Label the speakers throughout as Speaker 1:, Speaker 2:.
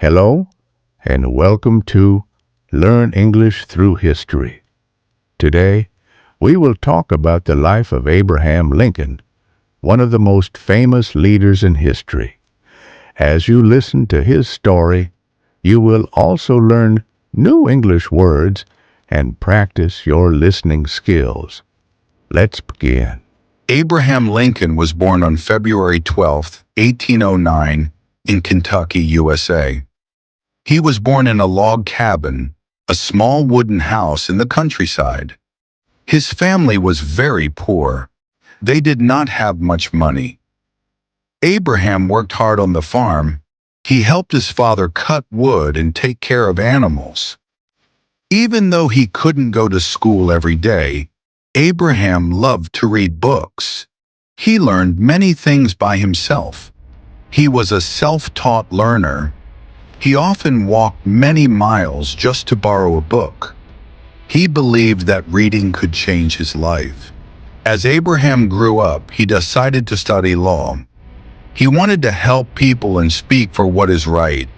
Speaker 1: Hello, and welcome to Learn English Through History. Today, we will talk about the life of Abraham Lincoln, one of the most famous leaders in history. As you listen to his story, you will also learn new English words and practice your listening skills. Let's begin.
Speaker 2: Abraham Lincoln was born on February 12, 1809, in Kentucky, USA. He was born in a log cabin, a small wooden house in the countryside. His family was very poor. They did not have much money. Abraham worked hard on the farm. He helped his father cut wood and take care of animals. Even though he couldn't go to school every day, Abraham loved to read books. He learned many things by himself. He was a self-taught learner. He often walked many miles just to borrow a book. He believed that reading could change his life. As Abraham grew up, he decided to study law. He wanted to help people and speak for what is right.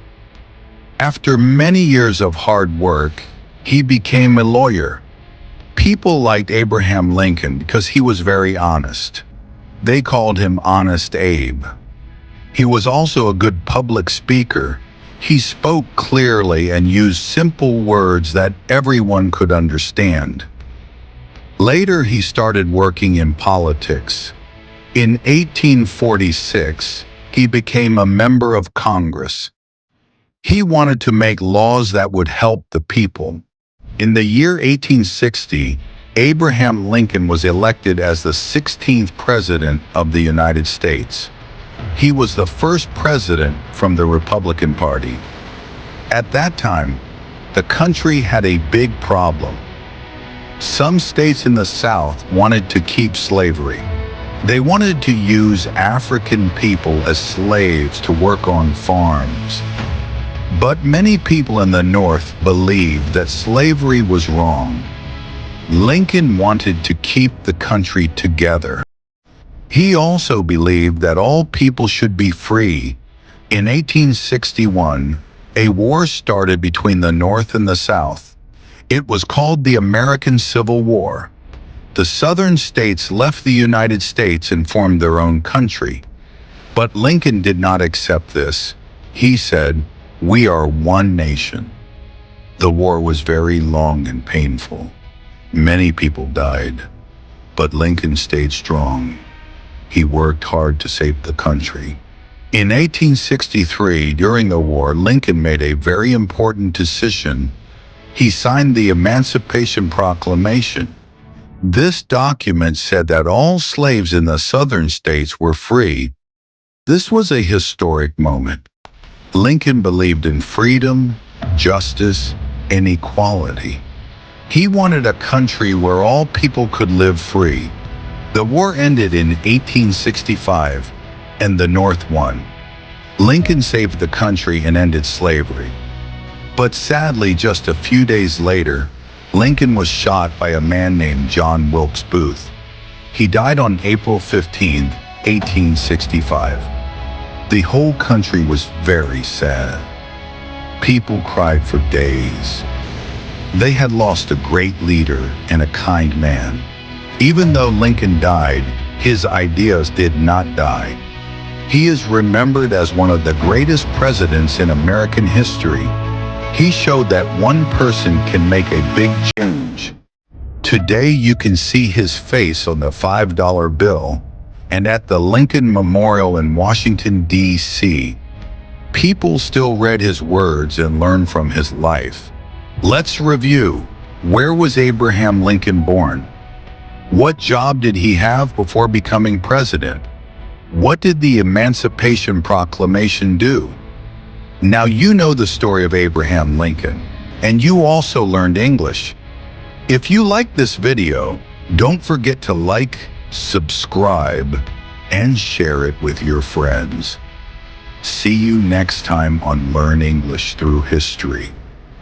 Speaker 2: After many years of hard work, he became a lawyer. People liked Abraham Lincoln because he was very honest. They called him Honest Abe. He was also a good public speaker. He spoke clearly and used simple words that everyone could understand. Later, he started working in politics. In 1846, he became a member of Congress. He wanted to make laws that would help the people. In the year 1860, Abraham Lincoln was elected as the 16th President of the United States. He was the first president from the Republican Party. At that time, the country had a big problem. Some states in the South wanted to keep slavery. They wanted to use African people as slaves to work on farms. But many people in the North believed that slavery was wrong. Lincoln wanted to keep the country together. He also believed that all people should be free. In 1861, a war started between the North and the South. It was called the American Civil War. The southern states left the United States and formed their own country. But Lincoln did not accept this. He said, "We are one nation." The war was very long and painful. Many people died, but Lincoln stayed strong. He worked hard to save the country. In 1863, during the war, Lincoln made a very important decision. He signed the Emancipation Proclamation. This document said that all slaves in the southern states were free. This was a historic moment. Lincoln believed in freedom, justice, and equality. He wanted a country where all people could live free. The war ended in 1865, and the North won. Lincoln saved the country and ended slavery. But sadly, just a few days later, Lincoln was shot by a man named John Wilkes Booth. He died on April 15, 1865. The whole country was very sad. People cried for days. They had lost a great leader and a kind man. Even though Lincoln died, his ideas did not die. He is remembered as one of the greatest presidents in American history. He showed that one person can make a big change. Today you can see his face on the $5 bill and at the Lincoln Memorial in Washington, D.C. People still read his words and learned from his life. Let's review. Where was Abraham Lincoln born? What job did he have before becoming president? What did the Emancipation Proclamation do? Now you know the story of Abraham Lincoln, and you also learned English. If you like this video, don't forget to like, subscribe, and share it with your friends. See you next time on Learn English Through History.